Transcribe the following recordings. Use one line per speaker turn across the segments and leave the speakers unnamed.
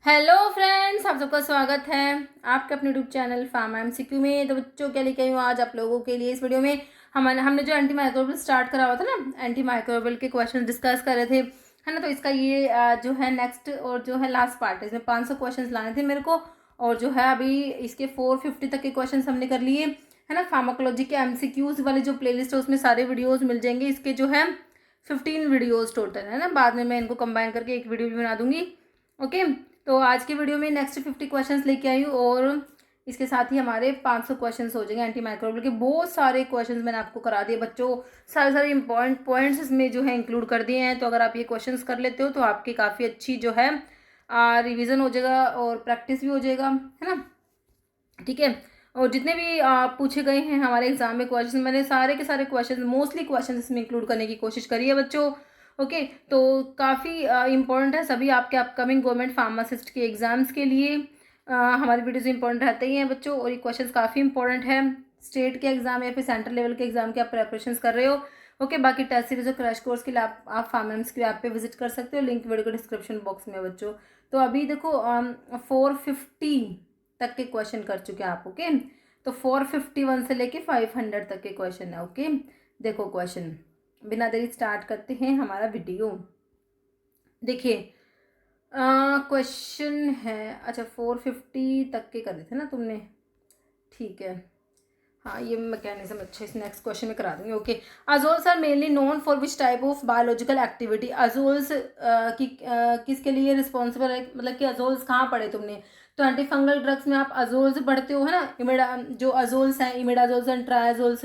Hello friends, आप सबका स्वागत है आपके अपने यूट्यूब चैनल फार्मा एमसीक्यू में। तो बच्चों क्या लेके आई हूँ आज आप लोगों के लिए इस वीडियो में। हमने जो एंटी माइक्रोबियल स्टार्ट करा हुआ था ना, एंटी माइक्रोबियल के क्वेश्चन डिस्कस कर रहे थे, है ना। तो इसका ये जो है नेक्स्ट और जो है लास्ट पार्ट है। इसमें 500 क्वेश्चन लाने थे मेरे को, और जो है अभी इसके 450 तक के क्वेश्चन हमने कर लिए, है ना। फार्माकोलॉजी के एमसीक्यूज वाली जो प्लेलिस्ट है उसमें सारे वीडियोज मिल जाएंगे। इसके जो है 15 वीडियोज टोटल है ना। बाद में मैं इनको कंबाइन करके एक वीडियो भी बना दूंगी। ओके, तो आज की वीडियो में नेक्स्ट 50 क्वेश्चंस लेके आई हूँ, और इसके साथ ही हमारे 500 क्वेश्चंस हो जाएंगे। एंटी माइक्रोबियल के बहुत सारे क्वेश्चंस मैंने आपको करा दिए बच्चों। सारे सारे इंपॉर्टेंट पॉइंट्स इसमें जो है इंक्लूड कर दिए हैं। तो अगर आप ये क्वेश्चंस कर लेते हो तो आपकी काफ़ी अच्छी जो है रिवीजन हो जाएगा और प्रैक्टिस भी हो जाएगा, है ना। ठीक है, और जितने भी पूछे गए हैं हमारे एग्जाम में क्वेश्चन, मैंने सारे के सारे क्वेश्चन मोस्टली क्वेश्चन इसमें इंक्लूड करने की कोशिश करी है बच्चों। ओके, तो काफ़ी इंपॉर्टेंट है सभी आपके अपकमिंग गवर्नमेंट फार्मासिस्ट के एग्जाम्स के लिए। हमारे वीडियोज इंपॉर्टेंट रहते ही हैं बच्चों, और ये क्वेश्चन काफ़ी इंपॉर्टेंट है स्टेट के एग्जाम या फिर सेंट्रल लेवल के एग्जाम के आप प्रेपरेशन कर रहे हो। ओके, बाकी टेस्ट सीरीज और क्रैश कोर्स के लिए आप फार्मेम्स के ऐप पे विजिट कर सकते हो, लिंक वीडियो को डिस्क्रिप्शन बॉक्स में बच्चों। तो अभी देखो 450 तक के क्वेश्चन कर चुके हैं आप। ओके, तो 451 से लेके 500 तक के क्वेश्चन है। ओके, देखो क्वेश्चन, बिना देरी स्टार्ट करते हैं हमारा वीडियो। देखिए क्वेश्चन है, अच्छा 450 तक के कर दिए थे ना तुमने, ठीक है। हाँ, ये मैकेनिज्म अच्छा इस नेक्स्ट क्वेश्चन में करा दूंगी। Okay, azoles are mainly known for which type of biological activity. Azoles किसके लिए रिस्पॉन्सिबल है, मतलब कि अजोल्स कहाँ पढ़े तुमने। तो एंटी फंगल ड्रग्स में आप अजोल्स पढ़ते हो, है ना। इमिडा जो अजोल्स हैं, इमिडाजोल्स एंड ट्रायाजोल्स,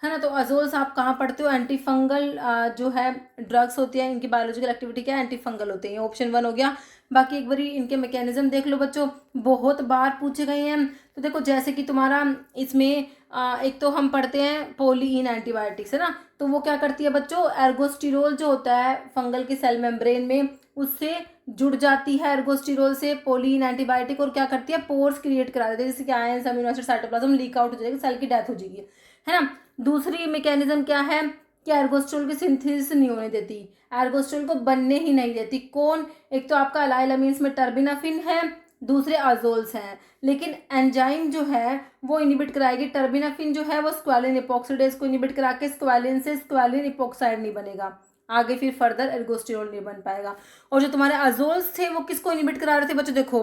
है ना। तो अजोल्स आप कहाँ पढ़ते हो, एंटी फंगल जो है ड्रग्स होती है, इनकी बायोलॉजिकल एक्टिविटी क्या है, एंटी फंगल होते हैं। ऑप्शन 1 हो गया। बाकी एक बारी इनके मैकेनिज्म देख लो बच्चों, बहुत बार पूछे गए हैं। तो देखो जैसे कि तुम्हारा इसमें एक तो हम पढ़ते हैं पोलीइन एंटीबायोटिक्स, है ना। तो वो क्या करती है बच्चों, एर्गोस्टिरोल जो होता है फंगल के सेल मेम्ब्रेन में, उससे जुड़ जाती है एर्गोस्टिरोल से पोलीइन एंटीबायोटिक, और क्या करती है, पोर्स क्रिएट करा देती है, जैसे कि ions amino acid cytoplasm leak out हो जाएगा, सेल की डेथ हो जाएगी, है ना। दूसरी मैकेनिज्म क्या है कि एर्गोस्टिरोल की सिंथेसिस नहीं होने देती, एर्गोस्टिरोल को बनने ही नहीं देती। कौन, एक तो आपका अलाइल अमीन्स में टर्बिनाफिन है, दूसरे अजोल्स हैं। लेकिन एंजाइम जो है वो इनिबिट कराएगी, टर्बिनाफिन जो है वो स्क्वालिन इपॉक्सीडेज को इनिबिट करा के स्क्वालिन से स्क्वालिन इपॉक्साइड नहीं बनेगा, आगे फिर फर्दर एर्गोस्टिरोल नहीं बन पाएगा। और जो तुम्हारे अजोल्स थे वो किसको इनिबिट करा रहे थे बच्चों, देखो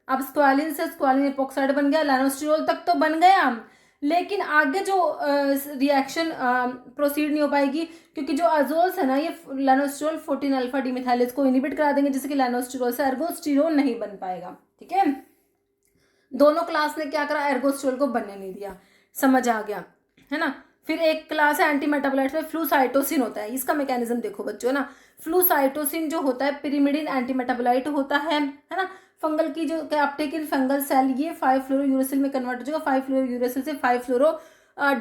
अब स्क्वालिन से स्क्वालिन इपॉक्साइड बन गया, लानोस्टिरोल तक तो बन गया, लेकिन आगे जो रिएक्शन प्रोसीड नहीं हो पाएगी, क्योंकि जो अजोल्स है ना ये लानोस्टिरोल 14 अल्फा डिमिथाइलेज को इनिबिट करा देंगे, जिससे कि लानोस्टिरोल से एर्गोस्टिरोल नहीं बन पाएगा। ठीक है, दोनों क्लास ने क्या करा, एर्गोस्टिरोल को बनने नहीं दिया, समझ आ गया, है ना। फिर एक क्लास है एंटी मेटाबोलाइट्स में फ्लूसाइटोसिन होता है, इसका मैकेनिज्म देखो बच्चों, है ना। फ्लूसाइटोसिन जो होता है पिरिमिडिन एंटी मेटाबोलाइट होता है ना। फंगल की जो अपटेक इन फंगल सेल, ये 5 फ्लोरो यूरेसिल में कन्वर्ट हो जाएगा, 5 फ्लोरो यूरेसिल से 5 फ्लोरो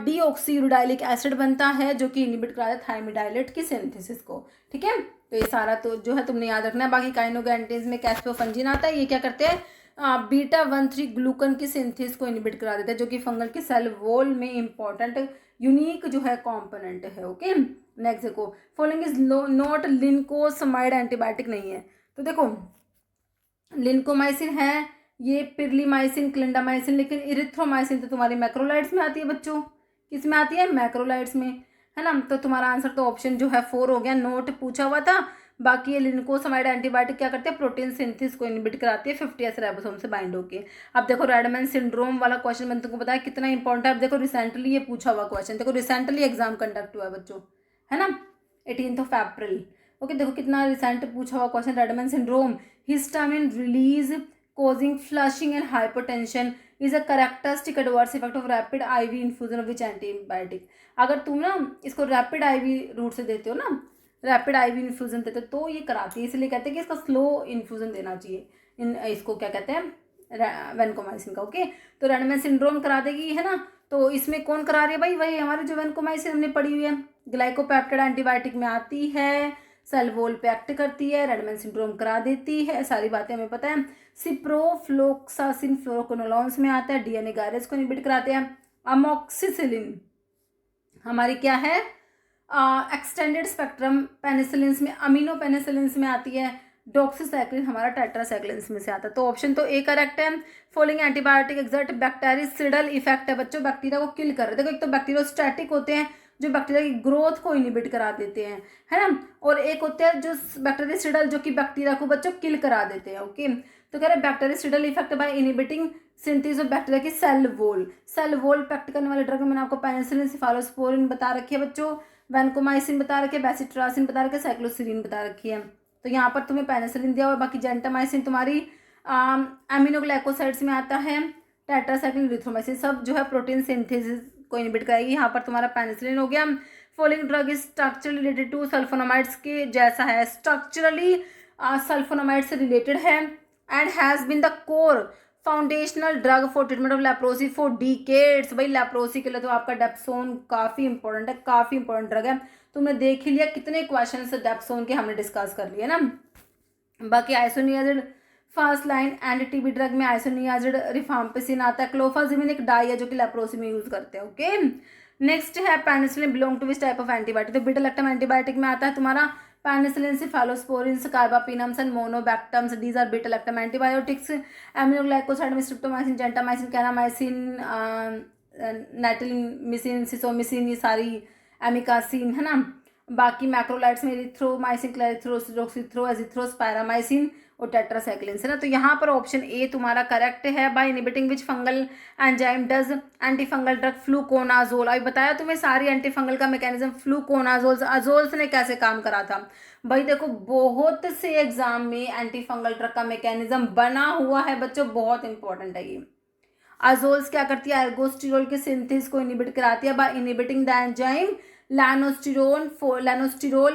डीऑक्सीयूरिडाइलिक एसिड बनता है, जो कि इनिबिट कराता है थायमिडाइलेट की सिंथेसिस को। ठीक है, तो ये सारा तो जो है तुमने याद रखना है। बाकी काइनोगैंटेन्स में कैस्पेफंजिन आता है, ये क्या करते हैं, बीटा 1,3 ग्लूकन की सिंथेसिस को इनिबिट करा देता है, जो कि फंगल के सेल वॉल में इंपॉर्टेंट यूनिक जो है कंपोनेंट है। ओके, नेक्स्ट देखो, फॉलोइंग इज नॉट लिंकोसमाइड एंटीबायोटिक नहीं है। तो देखो लिंकोमाइसिन है, ये पिरलीमाइसिन, क्लिंडामाइसिन, लेकिन इरिथ्रोमाइसिन तो तुम्हारी मैक्रोलाइड्स में आती है बच्चों, किस में आती है, मैक्रोलाइड्स में, है ना। तो तुम्हारा आंसर तो ऑप्शन जो है 4 हो गया, नोट पूछा हुआ था। बाकी ये लिंकोसमाइड एंटीबायोटिक क्या करते हैं, प्रोटीन सिंथेसिस को इनहिबिट कराती है 50S राइबोसोम से बाइंड होके। अब देखो रेडमैन सिंड्रोम वाला क्वेश्चन मैंने तुमको बताया कितना इंपॉर्टेंट है। अब देखो रिसेंटली ये पूछा हुआ क्वेश्चन, देखो रिसेंटली एग्जाम कंडक्ट हुआ है बच्चों, है ना, 18 अप्रैल। ओके, देखो कितना रिसेंट पूछा हुआ question, Redmayne syndrome, histamine release causing flushing and hypertension is a characteristic adverse effect of rapid IV infusion of which antibiotic। अगर तुम ना इसको रैपिड आईवी रूट से देते हो ना, रैपिड आईवी इन्फ्यूजन देते हो तो ये कराती है, इसलिए कहते हैं कि इसका स्लो इन्फ्यूजन देना चाहिए, इन इसको क्या कहते हैं, वेनकोमाइसिन का। ओके, तो रेडमैन सिंड्रोम करा देगी, है ना। तो इसमें कौन करा रही है भाई, वही हमारी जो वेनकोमाइसिन हमने पढ़ी हुई है, ग्लाइकोपेप्टाइड एंटीबायोटिक में आती है, सेल वॉल पे एक्ट करती है, रेडमैन सिंड्रोम करा देती है, सारी बातें हमें पता है। सिप्रोफ्लोक्सासिन फ्लोरोक्विनोलोन्स में आता है, डीएनए गायरेज को इनहिबिट कराते हैं। अमोक्सिसिलिन हमारी क्या है, एक्सटेंडेड स्पेक्ट्रम पेनिसिलिन्स में, अमीनो पेनिसिलिन्स में आती है, डॉक्सीसाइक्लिन हमारा टेट्रासाइक्लिन में से आता है। तो ऑप्शन तो ए करेक्ट है। फॉलोइंग एंटीबायोटिक एक्सर्ट बैक्टीरियासिडल इफेक्ट है बच्चों, बैक्टीरिया को किल कर रहे हैं। देखो एक तो बैक्टीरियोस्टैटिक होते हैं जो बैक्टीरिया की ग्रोथ को इनिबिट करा देते हैं, है ना, और एक होते हैं जो बैक्टीरियासिडल जो कि बैक्टीरिया को बच्चों किल करा देते हैं। ओके, तो कह रहे हैं bactericidal effect by inhibiting synthesis of bacteria की सेल वॉल इफेक्ट करने वाले ड्रग में मैंने आपको पेनिसिलिन, सिफालोस्पोरिन बता रखी है बच्चों, वैनकोमाइसिन बता रखी है, बेसिट्रासिन बता रखी है, साइक्लोसिरिन बता रखी है। तो यहाँ पर तुम्हें पेनिसिलिन दिया हुआ, बाकी जेंटामाइसिन तुम्हारी एमिनोग्लाइकोसाइड्स में आता है, टेट्रासाइक्लिन, इरिथ्रोमाइसिन सब जो है प्रोटीन सिंथेसिस को इनहिबिट करेगी। यहाँ पर तुम्हारा पेनिसिलिन हो गया। Following drug is structurally related to sulfonamides के जैसा है, स्ट्रक्चरली सल्फोनामाइड से रिलेटेड है and has been the core foundational drug for treatment of leprosy for decades. भाई लेप्रोसी के लिए तो आपका डेप्सोन काफ़ी इंपॉर्टेंट है, काफ़ी इंपॉर्टेंट ड्रग है। तुमने देख ही लिया कितने क्वेश्चन डेप्सोन के हमने डिस्कस कर लिए ना। बाकी isoniazid first line end TB drug में आइसोनियाजिड रिफाम्पिसिन आता है। क्लोफाजिमिन एक डाई है जो कि लेप्रोसी में यूज करते हैं। ओके, नेक्स्ट है penicillin belong to which type of antibiotic. तो बीटा लैक्टम एंटीबायोटिक में आता है तुम्हारा penicillin, cephalosporins, carbapenems and monobactams, these are beta lactam antibiotics. Aminoglycoside में streptomycin, gentamicin, kanamycin, netilmicin, sisomicin, ये सारी एमिकासिन है ना। बाकी मैक्रोलाइट्स में इरिथ्रोमाइसिन, क्लैरिथ्रोसिथ्रो, एजिथ्रोस, पैरामाइसिन और टेट्रासाइक्लिन है ना। तो यहाँ पर ऑप्शन ए तुम्हारा करेक्ट है। By inhibiting which fungal enzyme does anti fungal drug fluconazole. अभी बताया तुम्हें सारी एंटी फंगल का मैकेनिज्म। फ्लूकोनाजोल अजोल्स ने कैसे काम करा था भाई, देखो बहुत से एग्जाम में एंटी फंगल ड्रग का मैकेनिज्म बना हुआ है बच्चों, बहुत इंपॉर्टेंट है ये। अजोल्स क्या करती है, एर्गोस्टिरोल के सिंथेसिस को इनिबिट कराती है by inhibiting the enzyme lanosterol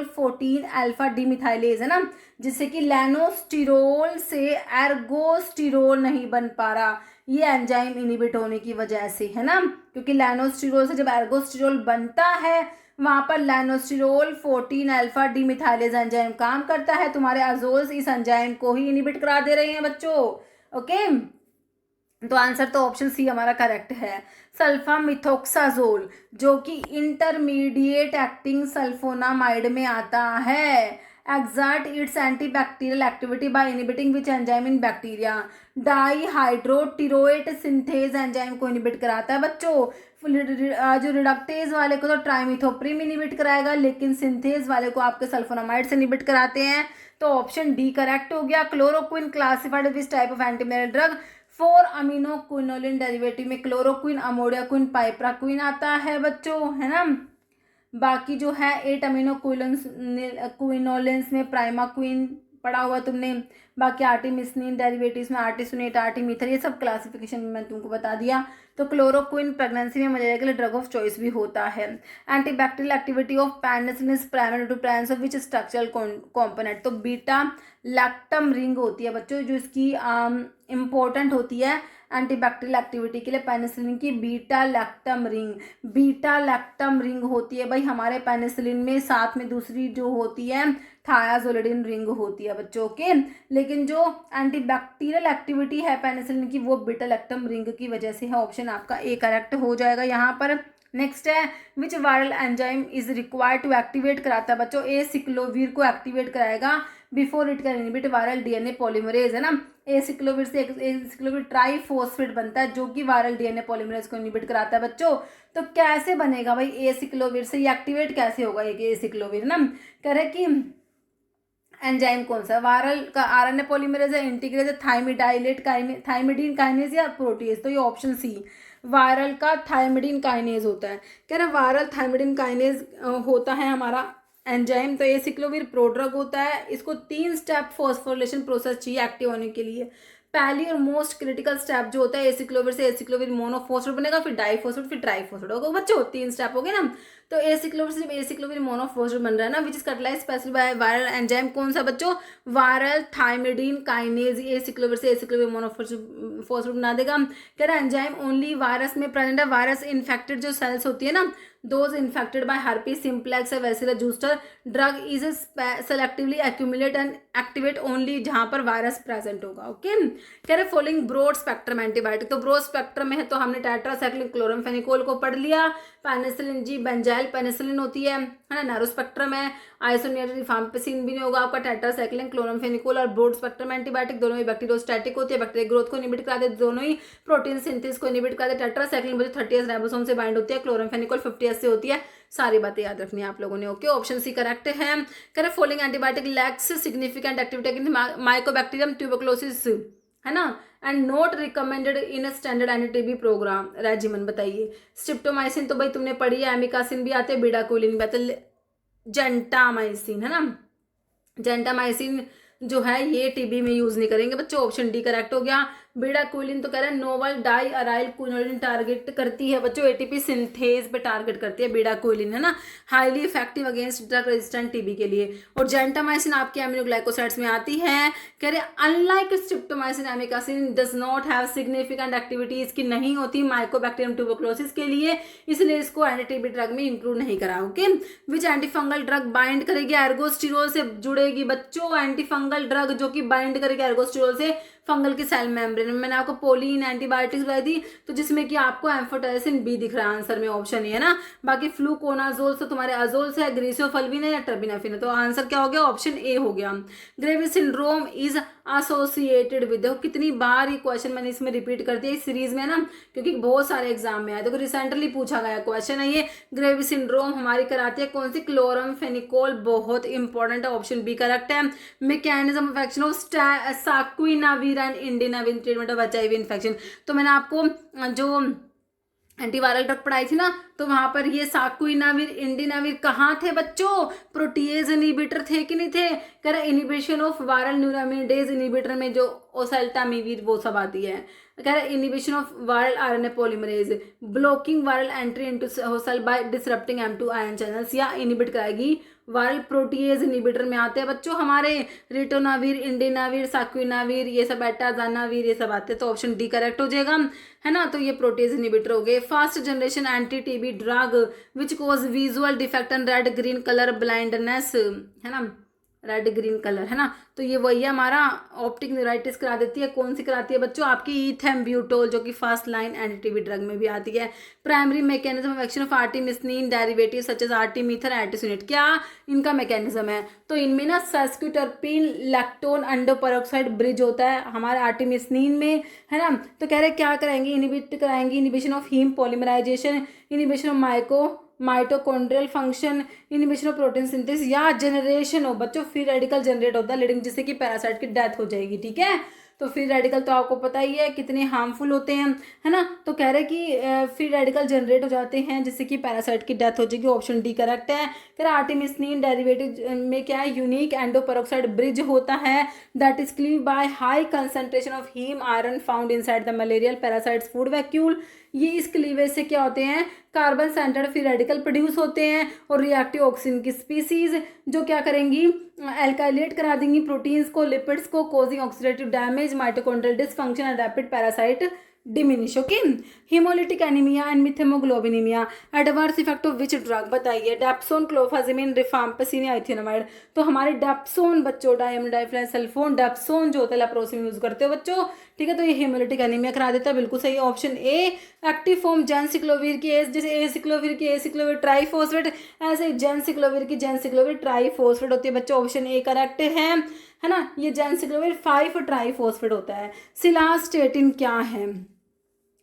14 alpha demethylase, है ना, जिससे कि लैनोस्टिरोल से एर्गोस्टिरोल नहीं बन पा रहा, ये एंजाइम इनिबिट होने की वजह से, है ना, क्योंकि लैनोस्टिरोल से जब एर्गोस्टिरोल बनता है वहां पर लैनोस्टिरोल 14 अल्फा डिमिथाइलेज एंजाइम काम करता है। तुम्हारे अजोल्स इस एंजाइम को ही इनिबिट करा दे रहे हैं बच्चों। ओके, तो आंसर तो ऑप्शन सी हमारा करेक्ट है। सल्फामिथोक्साजोल जो कि इंटरमीडिएट एक्टिंग सल्फोनामाइड में आता है, exert its antibacterial activity by inhibiting which enzyme in bacteria. Dihydropteroate synthase enzyme को इनिबिट कराता है बच्चों। जो रिडक्टेज वाले को तो ट्राइमिथोप्रिम इनिबिट कराएगा, लेकिन सिंथेज वाले को आपके सल्फोनामाइड से इनिबिट कराते हैं। तो ऑप्शन डी करेक्ट हो गया। Chloroquine classified which type of antimalarial drug, 4 amino quinoline derivative में क्लोरोक्विन, अमोडियाक्विन, पाइप्राक्विन आता है बच्चों, है ना। बाकी जो है 8 अमीनो क्विनोलिन्स में प्राइमाक्विन पढ़ा हुआ तुमने। बाकी आर्टिमिसिन डेरिवेटिव्स में आर्टिसोनेट, आर्टिमीथर, ये सब क्लासिफिकेशन में मैं तुमको बता दिया। तो क्लोरोक्विन प्रेगनेंसी में मलेरिया के लिए ड्रग ऑफ चॉइस भी होता है। Antibacterial activity of penicillin is primary to presence of which structural component. तो बीटा लैक्टम रिंग होती है बच्चों जो इसकी इम्पोर्टेंट होती है एंटीबैक्टीरियल एक्टिविटी के लिए, पेनिसिलिन की बीटा लैक्टम रिंग होती है भाई हमारे पेनिसिलिन में। साथ में दूसरी जो होती है थायाजोलिडिन रिंग होती है बच्चों के, लेकिन जो एंटीबैक्टीरियल एक्टिविटी है पेनिसिलिन की वो बीटा लैक्टम रिंग की वजह से है। ऑप्शन आपका ए करेक्ट हो जाएगा यहाँ पर। नेक्स्ट है which viral enzyme is required to activate कराता है बच्चों, ए सिक्लोवीर को एक्टिवेट कराएगा before it can inhibit viral DNA polymerase, है ना। ए सिक्लोवीर से सिक्लोवीर ट्राइफॉस्फेट बनता है जो कि वायरल डीएनए पॉलीमरेज को इनिबिट कराता है बच्चों। तो कैसे बनेगा भाई ए सिक्लोवीर से, ये एक्टिवेट कैसे होगा ए सिक्लोवीर ना। कह रहे कि एंजाइम कौन सा, वायरल का आरएनए पॉलीमरेज है, इंटीग्रेज है, थाइमिडीन काइनेज या प्रोटीज। तो ये ऑप्शन सी वायरल का थाइमिडीन काइनेज होता है। कह रहे वायरल थाइमिडीन काइनेज होता है हमारा एंजाइम। तो ए सिक्लोवीर प्रोड्रग होता है। इसको 3 स्टेप फॉस्फोरिलेशन प्रोसेस चाहिए एक्टिव होने के लिए। पहली और मोस्ट क्रिटिकल स्टेप जो होता है एसिक्लोविर से एसिक्लोविर मोनोफॉस्फेट बनेगा, फिर डाइफॉस्फेट, फिर ट्राइफॉस्फेट होगा बच्चों, 3 स्टेप हो गए ना। तो एसिक्लोविर से जब एसिक्लोविर मोनोफॉस्फेट बन रहा है ना, which is catalysed specially by viral enzyme, कौन सा बच्चों, वायरल थाइमिडीन काइनेज। एसिक्लोविर से एसिक्लोविर मोनोफॉस्फेट बना देगा। कह रहा है एंजाइम ओनली वायरस में प्रेजेंट है। वायरस इन्फेक्टेड जो सेल्स होती है ना, those infected by herpes simplex या vacilla zoster, drug is selectively accumulate and activate only जहाँ पर वायरस प्रेजेंट होगा। ओके, कह रहे फॉलोइंग ब्रॉड स्पेक्ट्रम एंटीबायोटिक। तो ब्रॉड स्पेक्ट्रम में है तो हमने टेट्रासाइक्लिन क्लोरामफेनिकोल को पढ़ लिया, penicillin G, benzyl gel penicillin होती है ना, नैरो स्पेक्ट्रम है। आइसोनियरिक रिफाम्पिसिन भी नहीं होगा आपका। टेट्रासाइक्लिन, क्लोरामफेनिकोल और ब्रॉड स्पेक्ट्रम एंटीबायोटिक दोनों ही बैक्टीरियोस्टैटिक होती है, बैक्टीरिया ग्रोथ को इनहिबिट करा देते, दोनों ही प्रोटीन सिंथेसिस को इनहिबिट करा देते। टेट्रासाइक्लिन 30S राइबोसोम से बाइंड होती है, क्लोरामफेनिकोल 50S से होती है। सारी बातें याद रखनी है आप लोगों ने। ओके, ऑप्शन सी करेक्ट है। Correct, following antibiotic lacks significant activity against mycobacterium tuberculosis है ना, and not recommended in a standard anti TB programme regimen. बताइए, स्ट्रिप्टोमाइसिन तो भाई तुमने पढ़ी है, एमिकासिन भी आते हैं, बीडाक्विलिन भी आते हैं, जेंटामाइसिन है ना, जेंटामाइसिन जो है ये टीबी में यूज नहीं करेंगे बच्चों। ऑप्शन डी करेक्ट हो गया। बीडाक्विलिन तो कह रहे हैं novel diarylquinoline target करती है बच्चों, एटीपी सिंथेज पे टारगेट करती है बीडाक्विलिन है ना, highly effective against drug resistant TB के लिए। और जेंटामाइसिन आपके एमिनोग्लाइकोसाइड्स में आती है। कह रहे unlike streptomycin amikacin does not have significant activity, इसकी नहीं होती माइकोबैक्टीरियम ट्यूबरकुलोसिस के लिए, इसलिए इसको एंटी टीबी ड्रग में इंक्लूड नहीं करा। ओके, विच एंटीफंगल ड्रग बाइंड करेगी, एर्गोस्टिरोल से जुड़ेगी बच्चों। एंटीफंगल ड्रग जो कि बाइंड करेगी एर्गोस्टिरोल से फंगल की सेल मेम्ब्रेन में। मैंने आपको पोलिन एंटीबायोटिक्स बताई थी, तो जिसमें कि आपको एम्फोटेरिसिन बी दिख रहा है आंसर में, ऑप्शन ये है ना। बाकी फ्लूकोनाजोल से तुम्हारे अजोल से, ग्रीसियोफल्विन है या टर्बिनाफिन है, तो आंसर क्या हो गया, ऑप्शन ए हो गया। Graves syndrome is associated with, देखो कितनी बार ये क्वेश्चन मैंने इसमें रिपीट कर दिया इस सीरीज में ना, क्योंकि बहुत सारे एग्जाम में आए। देखो रिसेंटली पूछा गया क्वेश्चन है ये। ग्रेव्स सिंड्रोम हमारी कराती है कौन सी, क्लोरामफेनिकोल, बहुत इंपॉर्टेंट है, ऑप्शन बी करेक्ट है। Mechanism of action of saquinavir and indinavir treatment of HIV infection, तो मैंने आपको जो एंटीवायरल ड्रग पढ़ाई थी ना, तो वहां पर ये साक्विनावीर इंडिनावीर कहाँ थे बच्चों, प्रोटीएज इनहिबिटर थे कि नहीं थे। कह रहे inhibition of viral neuraminidase inhibitor में जो ओसेल्टामिविर वो सब आती है। कह रहे inhibition of viral RNA polymerase, blocking viral entry into cell by disrupting M2 ion channels, या इनहिबिट कराएगी वायरल प्रोटीएज इनहिबिटर में आते हैं बच्चों हमारे रिटोनावीर, इंडिनावीर, साक्विनावीर, ये सब एटाजानावीर, ये सब आते हैं, तो ऑप्शन डी करेक्ट हो जाएगा है ना। तो ये प्रोटीएज इनहिबिटर हो गए। Fast generation anti TB drug which cause visual defect and red green colour blindness है ना, रेड ग्रीन कलर है ना, तो ये वही हमारा ऑप्टिक न्यूराइटिस करा देती है। कौन सी कराती है बच्चों, आपकी ईथेम्ब्यूटोल, जो कि first line anti TB drug में भी आती है। Primary mechanism of action of artemisinin derivative such as artemether artesunate, क्या इनका मैकेनिज्म है, तो इनमें ना सेस्क्यूटर्पिन लैक्टोन एंडोपेरोक्साइड ब्रिज होता है हमारे आर्टिमिसनिन में है ना। तो कह रहे क्या कराएंगे, इनहिबिट कराएंगे inhibition of haem polymerisation, inhibition of mitochondrial function, inhibition of protein synthesis, या जनरेशन हो बच्चों फ्री रेडिकल जनरेट होता है लीडिंग जिससे कि पैरासाइट की डेथ हो जाएगी। ठीक है, तो फ्री रेडिकल तो आपको पता ही है कितने हार्मफुल होते हैं है ना। तो कह रहे कि फ्री रेडिकल जनरेट हो जाते हैं जिससे कि पैरासाइट की डेथ हो जाएगी, ऑप्शन डी करेक्ट है। कह रहे आर्टिमिसनिन डेरिवेटिव में क्या है, यूनिक एंडोपेरोक्साइड ब्रिज होता है that is cleave by high concentration of haem iron found inside the malarial parasites food vacuole. ये इस क्लीवेज से क्या होते हैं, carbon centred free radical produce होते हैं और रिएक्टिव ऑक्सीजन की स्पीसीज जो क्या करेंगी, एल्काइलेट करा देंगी प्रोटीन्स को, लिपिड्स को, causing oxidative damage, mitochondrial dysfunction and rapid parasite diminish. Okay, haemolytic anaemia and methaemoglobinaemia, adverse effect of which drug, बताइए, डेप्सोन, क्लोफाजिमिन, रिफाम्पिसिन या इथेनोमाइड। तो हमारे डेप्सोन बच्चों, डायमंड डाइफ्लाइसल्फोन, डेप्सोन जो होता है लेप्रोसी में यूज करते हो बच्चों। ठीक है, तो ये हिमोलिटिक एनीमिया करा देता है, बिल्कुल सही ऑप्शन ए। एक्टिव फॉर्म जेनसिक्लोवीर की जैसे एसिक्लोवीर की एसिक्लोवीर ट्राइफॉस्फेट, ऐसे जेनसिक्लोवीर की जेनसिक्लोवीर ट्राइफॉस्फेट होती है बच्चों, ऑप्शन ए करेक्ट है ना। ये जेनसिक्लोवीर 5 ट्राइफॉस्फेट होता है। सिलास्टेटिन क्या है,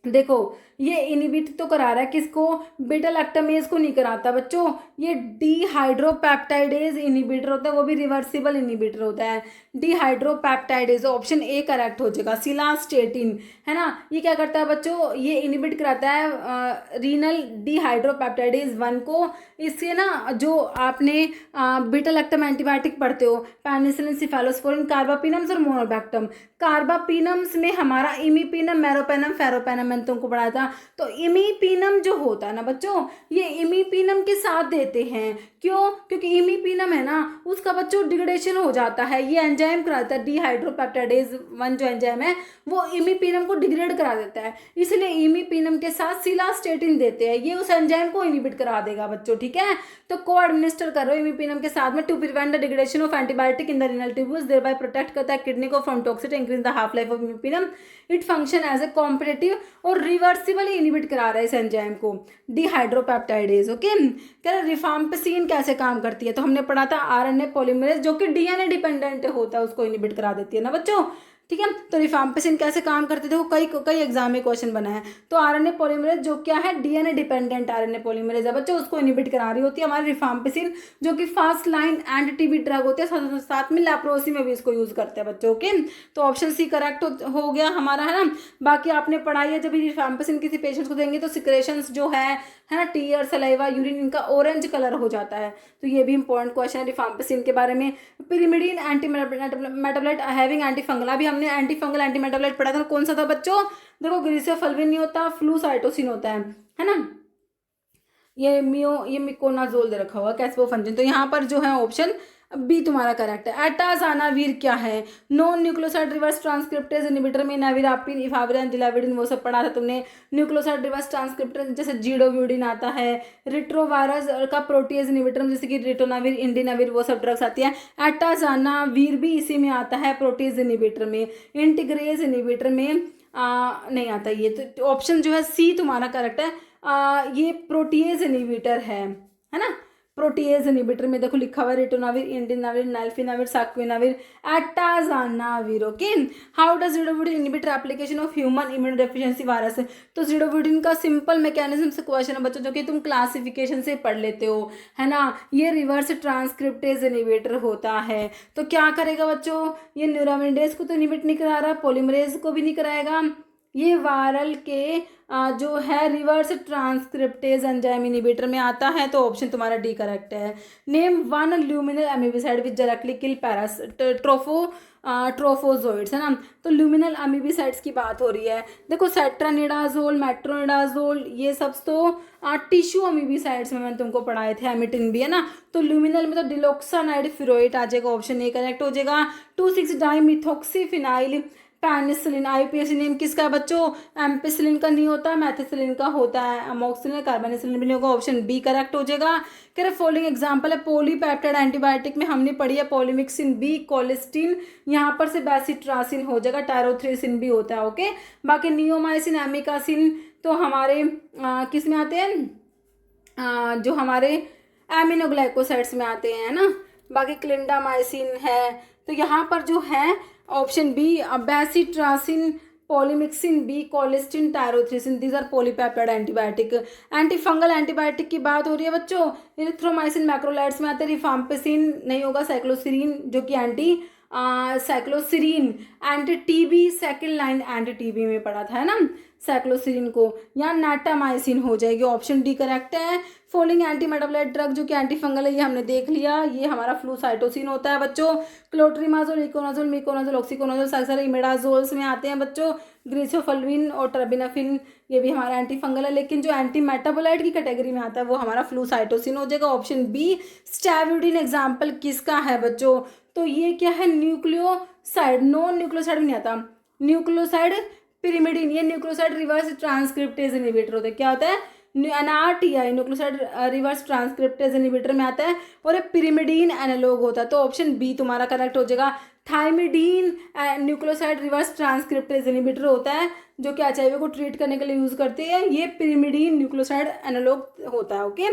देखो ये इनहिबिट तो करा रहा है किसको, बीटा लैक्टामेज को नहीं कराता बच्चों। ये डीहाइड्रोपेप्टाइडेज इनहिबिटर होता है, वो भी रिवर्सिबल इनहिबिटर होता है। डीहाइड्रोपेप्टाइडेज ऑप्शन ए करेक्ट हो जाएगा। सिलास्टेटिन है ना, ये क्या करता है बच्चों, ये इनहिबिट कराता है रीनल डीहाइड्रोपेप्टाइडेज 1 को। इससे ना जो आपने बीटा लैक्टम एंटीबायोटिक पढ़ते हो, पेनिसिलिन, सिफेलोस्पोरिन, कार्बापिनम्स और मोनोबैक्टम। कार्बापिनम्स में हमारा इमीपिनम, मेरोपेनम, फेरोपेनम मैंने तुमको पढ़ाया था। तो इमीपिनम जो होता है ना बच्चों, ये इमीपिनम के साथ देते हैं, क्यों, क्योंकि इमीपिनम है ना उसका बच्चों डिग्रेडेशन हो जाता है, ये एंजाइम कराता है, डीहाइड्रोपेप्टाइडेज 1 जो एंजाइम है वो इमीपिनम को डिग्रेड करा देता है, इसलिए इमीपिनम के साथ सिलास्टेटिन देते हैं, ये उस एंजाइम को इनहिबिट करा देगा बच्चों। ठीक है, तो को एडमिनिस्टर करो इमीपिनम के साथ में to prevent the degradation of antibiotic in the renal tubules, thereby protect करता है किडनी को from toxicity, increase the half life of imipenem. It function as a competitive और रिवर्सिबली इनिबिट करा रहा है इस एंजाइम को, डिहाइड्रोपेप्टाइडेज। ओके, कह रहा रिफाम्पिसिन कैसे काम करती है, तो हमने पढ़ा था आरएनए पॉलीमरेज जो कि डीएनए डिपेंडेंट होता है उसको इनिबिट करा देती है ना बच्चों, ठीक है। तो रिफाम्पिसिन कैसे काम करते थे, वो कई एग्जाम में क्वेश्चन बना है। तो आरएनए पॉलीमरेज जो क्या है, डीएनए डिपेंडेंट आरएनए पॉलीमरेज है बच्चों, उसको इनिबिट करा रही होती है हमारी रिफाम्पिसिन, जो कि first line anti TB drug होते हैं, साथ में लेप्रोसी में भी इसको यूज करते हैं बच्चों। ओके, तो ऑप्शन सी करेक्ट हो गया हमारा, है ना। बाकी आपने पढ़ाई है, जब रिफाम्पिसिन किसी पेशेंट को देंगे तो सिक्रेशंस जो है ना, टीयर, सलाइवा, यूरिन, इनका ऑरेंज कलर हो जाता है। तो ये भी इंपॉर्टेंट क्वेश्चन है रिफाम्पिसिन के बारे में। Pyrimidine anti metabolite having anti fungal, अभी हमने एंटी फंगल एंटी मेटाबोलाइट पढ़ा था, कौन सा था बच्चों, देखो ग्रीसियोफल्विन नहीं होता, फ्लूसाइटोसिन होता है ना। ये मिकोनाजोल दे रखा हुआ, कैस्पोफंजिन। तो यहाँ पर जो है ऑप्शन बी तुम्हारा करेक्ट है। एटाजानावीर क्या है, non nucleoside reverse transcriptase inhibitor में नाविरापिन, इफाविरान, दिलाविडिन वो सब पढ़ा था तुमने। न्यूक्लियोसाइड रिवर्स ट्रांसक्रिप्टेज जैसे जीडोव्यूडिन आता है, रिट्रोवायरस का प्रोटीज इनहिबिटर में जैसे कि रिटोनाविर, इंडिनाविर वो सब ड्रग्स आती है। एटाजानावीर भी इसी में आता है, प्रोटीज इनहिबिटर में। इंटीग्रेज इनहिबिटर में नहीं आता ये, तो ऑप्शन जो है सी तुम्हारा करेक्ट है। ये प्रोटीज इनहिबिटर है ना। प्रोटीज इनहिबिटर में देखो लिखा हुआ है ritonavir, indinavir, nelfinavir, saquinavir, atazanavir. Okay, how does zidovudine inhibit application of human immunodeficiency virus. तो जिडोवुडिन का सिंपल मैकेनिज्म से क्वेश्चन है बच्चों, जो कि तुम क्लासिफिकेशन से पढ़ लेते हो, है ना। ये रिवर्स ट्रांसक्रिप्टेज इनहिबिटर होता है। तो क्या करेगा बच्चों, ये न्यूरामिनेडेज को तो इनहिबिट नहीं करा रहा, पॉलीमरेज को भी नहीं कराएगा, ये वायरल के जो है रिवर्स ट्रांसक्रिप्टेज एंजाइम इनहिबिटर में आता है। तो ऑप्शन तुम्हारा डी करेक्ट है। Name one luminal amoebicide which directly kill trophozoites, है ना। तो ल्यूमिनल अमीबिसाइड्स की बात हो रही है। देखो सेट्रानिडाजोल, मेट्रोनिडाजोल, ये सब तो टिश्यू अमीबिसाइड्स में मैंने तुमको पढ़ाए थे, एमिटिन भी, है ना। तो ल्यूमिनल में तो डिलोक्सानाइड फिरोइट आ जाएगा, ऑप्शन ए करेक्ट हो जाएगा। 2,6 डाइमिथॉक्सीफिनाइल पेनिसिलिन, आईयूपीएसी नेम किसका है बच्चों, एम्पिसिलिन का नहीं होता, मैथिसिलिन का होता है, अमोक्सिलिन, कार्बनिसिलिन भी नहीं होगा, ऑप्शन बी करेक्ट हो जाएगा। कह रहे फॉलोइंग एग्जांपल है पॉलीपेप्टाइड एंटीबायोटिक में हमने पढ़ी है पॉलीमिक्सिन बी, कोलिस्टिन, यहाँ पर से बेसिट्रासिन हो जाएगा, टायरोथ्रेसिन भी होता है। ओके, बाकी नियोमाइसिन, एमिकासिन तो हमारे किस में आते हैं, जो हमारे एमिनोग्लाइकोसाइड्स में आते हैं ना। बाकी क्लिंडामाइसिन है। तो यहाँ पर जो है option B bacitracin, polymyxin B, colistin, tyrothricin, these are polypeptide antibiotic. Anti fungal antibiotic की बात हो रही है बच्चों, इरिथ्रोमाइसिन मैक्रोलाइड्स में आते हैं, रिफाम्पिसिन नहीं होगा, साइक्लोसिरीन जो कि anti cycloserine anti TB, second line anti TB में पढ़ा था, है ना, साइक्लोसिरीन को, या नाटामाइसिन हो जाएगी, ऑप्शन डी करेक्ट है। फोलिंग एंटी मेटाबोलाइट ड्रग जो कि एंटी फंगल है, ये हमने देख लिया, ये हमारा फ्लूसाइटोसिन होता है बच्चों। क्लोट्रीमाजोल, इकोनाजोल, मिकोनाजोल, ऑक्सीकोनाजोल, सारे इमिडाजोल्स में आते हैं बच्चों। ग्रीसियोफल्विन और ट्रेबिनाफिन ये भी हमारा एंटी फंगल है, लेकिन जो एंटी मेटाबोलाइट की कैटेगरी में आता है वो हमारा फ्लूसाइटोसिन हो जाएगा, ऑप्शन बी। स्टैविडिन एग्जाम्पल किसका है बच्चों, तो ये क्या है, न्यूक्लियोसाइड, नॉन न्यूक्लियोसाइड नहीं आता, न्यूक्लियोसाइड पिरिमिडिन, ये न्यूक्लियोसाइड रिवर्स ट्रांसक्रिप्टेज इनहिबिटर होता है, क्या होता है, एनआरटीआई, न्यूक्लियोसाइड रिवर्स ट्रांसक्रिप्टेज इनहिबिटर में आता है, और ये पिरिमिडीन एनालॉग होता है। तो ऑप्शन बी तुम्हारा करेक्ट हो जाएगा। Thymidine nucleoside reverse transcriptase inhibitor होता है, जो कि एचआईवी को ट्रीट करने के लिए यूज करते हैं, ये पिरिमिडीन न्यूक्लियोसाइड एनालॉग होता है। ओके,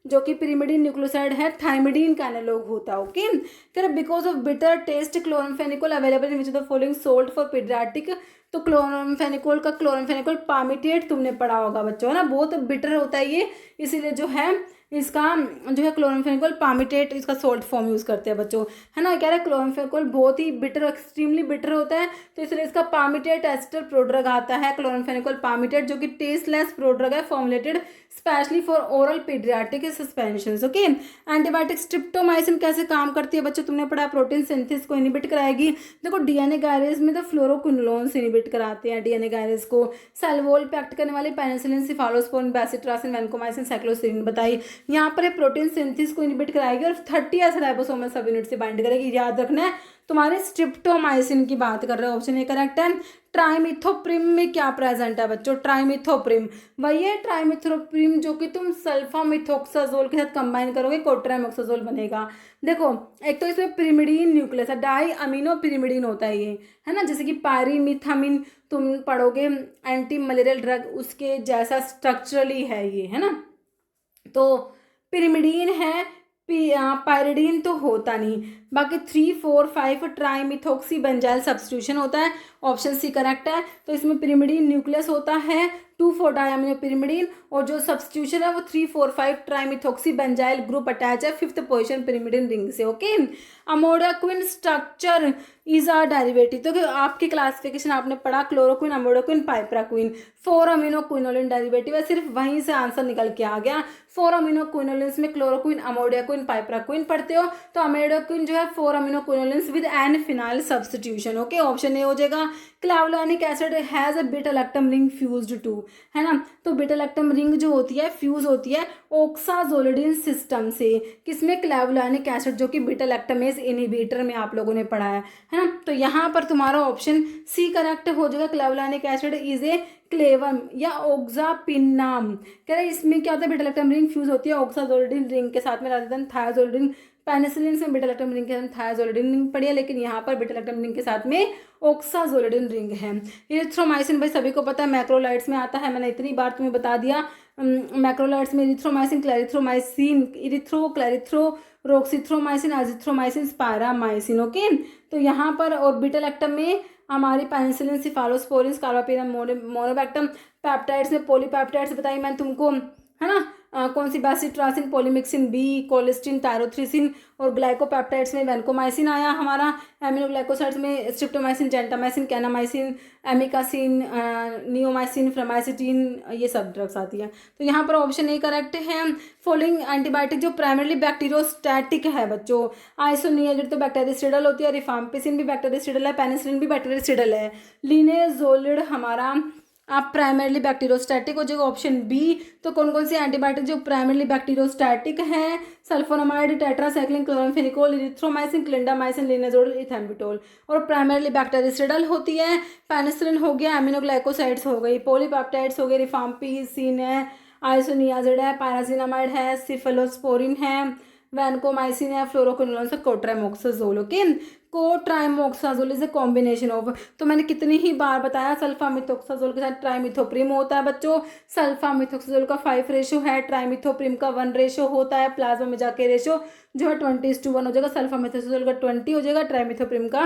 जो कि पिरिमिडीन न्यूक्लियोसाइड है, थाइमिडीन का एनालॉग होता है। ओके, फिर because of bitter taste chloramphenicol available in which the following salt for paediatric. तो क्लोरमफेनिकोल पामिटेट तुमने पढ़ा होगा बच्चों, है ना, बहुत बिटर होता है ये, इसीलिए जो है इसका जो है क्लोरमफेनिकोल पामिटेट इसका सोल्ट फॉर्म यूज करते हैं बच्चों, है ना। कह रहे हैं क्लोरमफेनिकोल बहुत ही बिटर, एक्सट्रीमली बिटर होता है, तो इसलिए इसका पामिटेट एस्टर प्रोड्रग आता है, क्लोरमफेनिकोल पामिटेट, जो कि टेस्टलेस प्रोड्रग है, formulated specially for oral paediatric suspension. Okay, antibiotic streptomycin कैसे काम करती है बच्चों, तुमने पढ़ा प्रोटीन सिंथेसिस को इनहिबिट कराएगी। देखो डीएनए गायरेज में तो फ्लोरोक्विनोलोन्स इनहिबिट कराते हैं डीएनए गायरेज को। सेल वॉल पे एक्ट करने वाले पेनिसिलिन, सिफालोस्पोरिन, बेसिट्रासिन, वैनकोमाइसिन, साइक्लोसिरिन बताई। यहाँ पर प्रोटीन सिंथेसिस को इनहिबिट कराएगी और 30 राइबोसोमल सब यूनिट से बाइंड करेगी, याद रखना है। तुम्हारे स्ट्रिप्टोमाइसिन की बात कर रहे हो, ऑप्शन ए करेक्ट है। ट्राइमिथोप्रिम में क्या प्रेजेंट है बच्चों, ट्राइमिथोप्रिम वही है ट्राइमिथोप्रिम जो कि तुम सल्फामिथोक्साजोल के साथ कंबाइन करोगे कोट्राइमोक्साजोल बनेगा। देखो एक तो इसमें पिरिमिडीन न्यूक्लियस है, डाई अमीनो पिरिमिडीन होता है ये, है ना, जैसे कि पायरीमिथामिन तुम पढ़ोगे एंटी मलेरियल ड्रग, उसके जैसा स्ट्रक्चरली है ये, है ना। तो पिरिमिडीन है, पायरिडीन तो होता नहीं। बाकी 3, 4, 5 ट्राइमिथोक्सी बेंजाइल सब्स्टिट्यूशन होता है, ऑप्शन सी करेक्ट है। तो इसमें पिरिमिडीन न्यूक्लियस होता है, 2, 4 डायमिनो पिरिमिडीन, और जो सब्स्टिट्यूशन है वो 3, 4, 5 ट्राइमिथोक्सी बेंजाइल ग्रुप अटैच है 5th पोजीशन पिरिमिडीन रिंग से। Okay, amodiaquine structure is a derivative, तो आपकी क्लासिफिकेशन आपने पढ़ा chloroquine, amodiaquine, piperaquine, 4 amino quinoline derivative है, सिर्फ वहीं से आंसर निकल के आ गया। 4 अमीनो क्विनोलिन्स में क्लोरोक्विन, अमोडाक्विन, पाइप्राक्विन पढ़ते हो, तो अमोडाक्विन जो है 4 amino quinolines with N phenyl substitution. Okay, option A हो जाएगा। Clavulanic acid has a beta lactam ring fused to, है ना, तो बीटा लैक्टम रिंग जो होती है फ्यूज होती है ओक्साजोलिडिन सिस्टम से, किसमें, क्लावुलानिक एसिड, जो कि बीटा लैक्टमेज इनहिबिटर में आप लोगों ने पढ़ा है ना। तो यहाँ पर तुम्हारा ऑप्शन सी करेक्ट हो जाएगा। Clavulanic acid is a Clavam या ओक्सापिनाम, कह रहे इसमें क्या होता है, बीटा लैक्टम रिंग फ्यूज होती है ओक्साजोलिडिन रिंग के साथ में रादर देन थायाजोलिडिन। पेनिसिलिन से बीटा लैक्टम रिंग के साथ थायाजोलिडिन रिंग पड़ी है, लेकिन यहाँ पर बीटा लैक्टम रिंग के साथ में ओक्साजोलिडिन रिंग है। इरिथ्रोमाइसिन भाई सभी को पता है मैक्रोलाइट्स में आता है, मैंने इतनी बार तुम्हें बता दिया। मैक्रोलाइट्स में erythromycin, clarithromycin, erythro, clarithro, roxithromycin, azithromycin, spiramycin. Okay, तो यहाँ पर और बीटा लैक्टम में हमारी penicillin, cephalosporin, carbapenem, monobactam. Peptides में पॉलीपेप्टाइड्स बताई मैंने तुमको, है ना, कौन सी, बेसिट्रासिन, पोलीमिक्सिन बी, कोलेस्टिन, टायरोथ्रिसिन, और ग्लाइकोपेप्टाइड्स में वैनकोमाइसिन आया हमारा। एमिनोग्लाइकोसाइड्स में streptomycin, gentamicin, kanamycin, amikacin, neomycin, framycetin, ये सब ड्रग्स आती है। तो यहाँ पर ऑप्शन ए करेक्ट है। फॉलोइंग एंटीबायोटिक जो प्राइमरली बैक्टीरियोस्टैटिक है बच्चों, आइसोनियाजिड तो बैक्टीरियसिडल होती है, रिफाम्पिसिन भी बैक्टीरियसिडल है, पेनिसिलिन भी बैक्टीरियसिडल है, लिनेजोलिड हमारा आप प्राइमरली बैक्टीरियोस्टैटिक हो जाएगा, ऑप्शन बी। तो कौन कौन सी एंटीबायोटिक जो प्राइमरली बैक्टीरियोस्टैटिक है, sulfonamide, tetracycline, chloramphenicol, erythromycin, clindamycin, linezolid, ethambutol, और प्राइमरली बैक्टीरियसिडल होती है। पेनिसिलिन हो गया, एमिनोग्लाइकोसाइड्स हो गई, पॉलीपेप्टाइड्स हो गए, रिफाम्पिसिन है, आइसोनियाजिड है, पायरासिनामाइड है, सिफेलोस्पोरिन है, वैनकोमाइसिन है, फ्लोरोक्विनोलोन से cotrimoxazole. Okay, cotrimoxazole is a combination of, तो मैंने कितनी ही बार बताया सल्फामिथोक्साजोल के साथ ट्राइमिथोप्रिम होता है बच्चों। सल्फामिथोक्साजोल का 5 रेशो है, ट्राइमिथोप्रिम का 1 रेशो होता है, प्लाज्मा में जाके रेशो जो है 20:1 हो जाएगा, सल्फामिथोक्साजोल का 20 हो जाएगा, ट्राइमिथोप्रिम का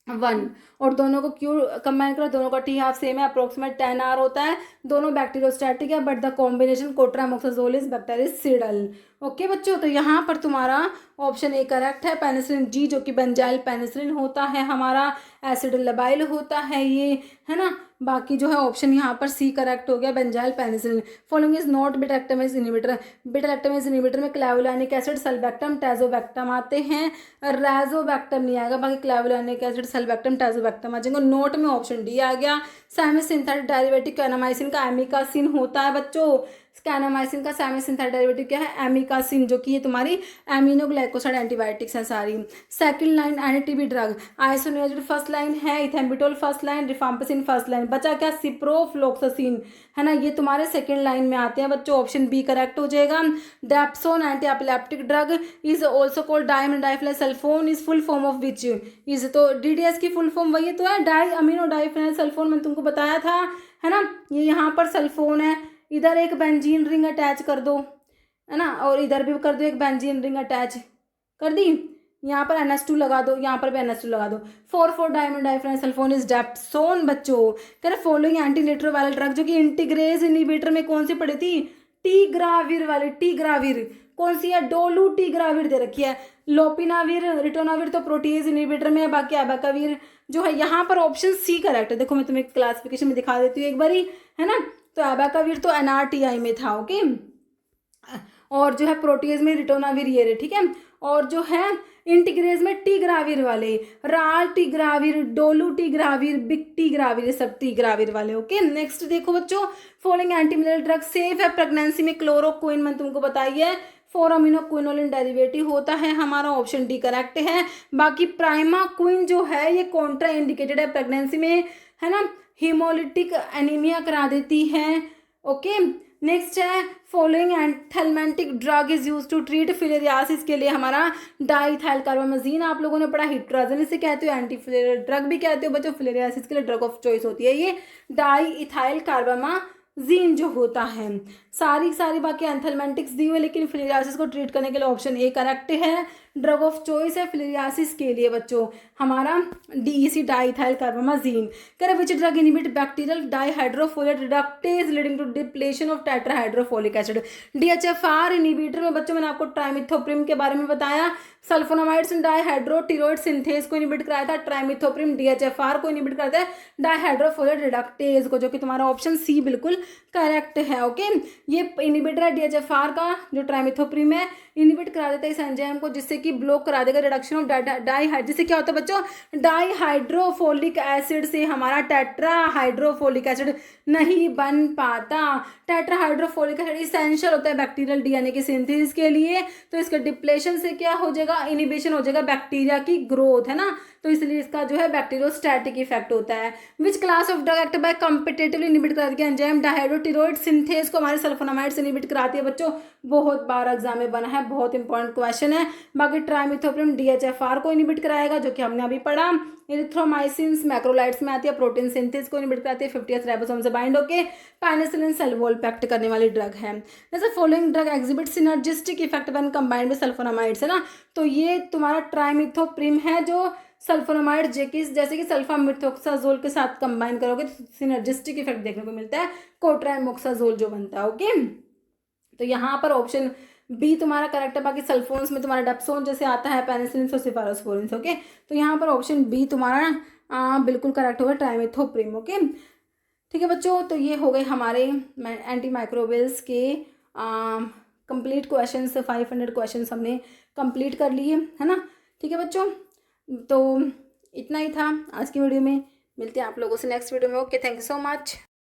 1। और दोनों को क्यों कंबाइन करो, दोनों का टी हाफ सेम है, अप्रोक्सीमेट 10 आर होता है, दोनों बैक्टीरियोस्टैटिक है, but the combination cotrimoxazole is bactericidal. Okay बच्चों, तो यहाँ पर तुम्हारा ऑप्शन ए करेक्ट है, पेनिसिलिन जी जो कि बेंजाइल पेनिसिलिन होता है हमारा, एसिड लबाइल होता है ये, है ना। बाकी जो है ऑप्शन यहाँ पर सी करेक्ट हो गया, benzyl penicillin. Following is not beta lactamase inhibitor, beta lactamase inhibitor में क्लावुलानिक एसिड, सल्बैक्टम, टैजोबैक्टम आते हैं, रैजोबैक्टम नहीं आएगा, बाकी क्लावुलानिक एसिड, सल्बैक्टम, टैजोबैक्टम आ जाएंगे। नोट में ऑप्शन डी आ गया। सेमी सिंथेटिक डेरिवेटिव कैनामाइसिन का एमिकासिन होता है बच्चों, कैनामाइसिन का सेमी सिंथेटिक डेरिवेटिव क्या है, एमिकासिन, जो कि ये तुम्हारी एमिनोग्लाइकोसाइड एंटीबायोटिक्स हैं सारी। Second line anti TB drug, isoniazid first line है, ethambutol first line, rifampicin first line, बचा क्या, सिप्रोफ्लोक्सासिन, है ना, ये तुम्हारे सेकंड लाइन में आते हैं बच्चों, ऑप्शन बी करेक्ट हो जाएगा। Dapsone anti epileptic drug is also called diamine diphenyl sulphone, is full form of which is, तो डीडीएस की फुल फॉर्म वही तो है, डाई अमीनो डाइफिनाइल सल्फोन, मैंने तुमको बताया था, है ना। ये यहाँ पर सल्फोन है, इधर एक बेंजीन रिंग अटैच कर दो, है ना, और इधर भी कर दो एक बेंजीन रिंग अटैच कर दी, यहाँ पर NH2 लगा दो, यहाँ पर भी NH2 लगा दो, 4,4 diamond diphenyl sulphone is dapsone बच्चों। कह रहे फॉलोइंग एंटीरेट्रोवायरल ड्रग जो कि इंटीग्रेज इनहिबिटर में कौन सी पड़ी थी, टीग्राविर वाली, टीग्राविर कौन सी है, डोलू टीग्राविर दे रखी है, लोपिनाविर, रिटोनाविर तो प्रोटीज इनहिबिटर में है, बाकी अबाकाविर जो है, यहाँ पर ऑप्शन सी करेक्ट है। देखो मैं तुम्हें क्लासिफिकेशन में दिखा देती हूँ एक बारी, है ना, तो अबाकाविर तो NRTI में था, ओके, और जो है प्रोटीज में रिटोनाविर ये रहे, ठीक है, और जो है इंटीग्रेज में टीग्राविर वाले, राल टीग्राविर, डोलू टीग्राविर, बिग टीग्राविर, सब टीग्राविर वाले। ओके, नेक्स्ट देखो बच्चों, फॉलोइंग एंटीमलेरियल ड्रग सेफ है प्रेगनेंसी में, क्लोरोक्विन मैंने तुमको बताई है, 4 अमीनो क्विनोलिन डेरिवेटिव होता है हमारा, ऑप्शन डी करेक्ट है। बाकी प्राइमा क्विन जो है ये कॉन्ट्रा इंडिकेटेड है प्रेगनेंसी में, है ना, हीमोलिटिक एनीमिया करा देती है। ओके, नेक्स्ट है following anthelmintic drug is use to treat filariasis, के लिए हमारा डाइथाइल कार्बामेजीन आप लोगों ने पढ़ा, हिट्राजन इसे कहते हो, एंटी फिलेरिया ड्रग भी कहते हो बच्चों, फिलेरियासिस के लिए ड्रग ऑफ चॉइस होती है ये डाइथाइल कार्बामेजीन जो होता है। सारी बाकी एंथेलमेंटिक्स दी हुई, लेकिन फिलेरियासिस को ट्रीट करने के लिए ऑप्शन ए करेक्ट है, ड्रग ऑफ चॉइस है फिलेरियासिस के लिए बच्चों हमारा डीईसी डाइथाइल कार्बामेजीन। कह which drug inhibit bacterial dihydrofolate reductase leading to depletion of tetrahydrofolic acid. DHFR inhibitor में बच्चों मैंने आपको ट्राइमिथोप्रिम के बारे में बताया, सल्फोनामाइड्स डाइहाइड्रोटिरोइड सिंथेज को इनहिबिट कराया था, ट्राइमिथोप्रिम डीएचएफआर को इनहिबिट करता है डाइहाइड्रोफोलेट रिडक्टेज को, जो कि तुम्हारा ऑप्शन सी बिल्कुल करेक्ट है। ओके, ये इनहिबिटर है डीएचएफआर का, जो ट्राइमिथोप्रिम है, इनहिबिट करा देता है इस एंजाइम को, जिससे कि ब्लॉक करा देगा रिडक्शन ऑफ डाइहाइड, जिससे क्या होता है बच्चों, डाइहाइड्रोफोलिक एसिड से हमारा टेट्राहाइड्रोफोलिक एसिड नहीं बन पाता। टेट्राहाइड्रोफोलिक एसिड इसेंशियल होता है बैक्टीरियल डीएनए के सिंथेसिस के लिए, तो इसके डिप्लेशन से क्या हो जाएगा, इनिबिशन हो जाएगा बैक्टीरिया की ग्रोथ, है ना, तो इसलिए इसका जो है बैक्टीरियोस्टैटिक इफेक्ट होता है। Which class of drug act by competitively inhibit कराती है एंजाइम डाइहाइड्रोटिरोइड सिंथेज को, हमारे सल्फोनामाइड से इनहिबिट कराती है बच्चों, बहुत बार एग्जाम में बना है, बहुत इंपॉर्टेंट क्वेश्चन है। बाकी ट्राइमिथोप्रिम डीएचएफआर को इनहिबिट कराएगा, जो कि हमने अभी पढ़ा। एरिथ्रोमाइसिन मैक्रोलाइड्स में आती है, प्रोटीन सिंथेज को इनहिबिट कराती है 50th राइबोसोम से बाइंड होकर, पेनिसिलिन सेल वॉल पे एक्ट करने वाली ड्रग है। जैसे following drug exhibit synergistic effect when combined with sulfonamides, है ना, तो ये तुम्हारा ट्राइमिथोप्रिम है जो सल्फोनामाइड जैसे कि सल्फामिथोक्साजोल के साथ कंबाइन करोगे तो सिनर्जिस्टिक इफेक्ट देखने को मिलता है, कोट्राइमोक्साजोल जो बनता है। ओके, तो यहाँ पर ऑप्शन बी तुम्हारा करेक्ट है। बाकी सल्फोन्स में तुम्हारा डेप्सोन जैसे आता है, पेनिसिलिन सोसिफेरोस्पोरिन। ओके, तो यहाँ पर ऑप्शन बी तुम्हारा बिल्कुल करेक्ट होगा, ट्राइमिथोप्रिम। ओके, ठीक है बच्चों, तो ये हो गए हमारे एंटी माइक्रोबियल्स के कंप्लीट क्वेश्चंस, 500 क्वेश्चंस हमने कंप्लीट कर लिए, है ना। ठीक है बच्चों, तो इतना ही था आज की वीडियो में, मिलते हैं आप लोगों से नेक्स्ट वीडियो में। Okay, thank you so much.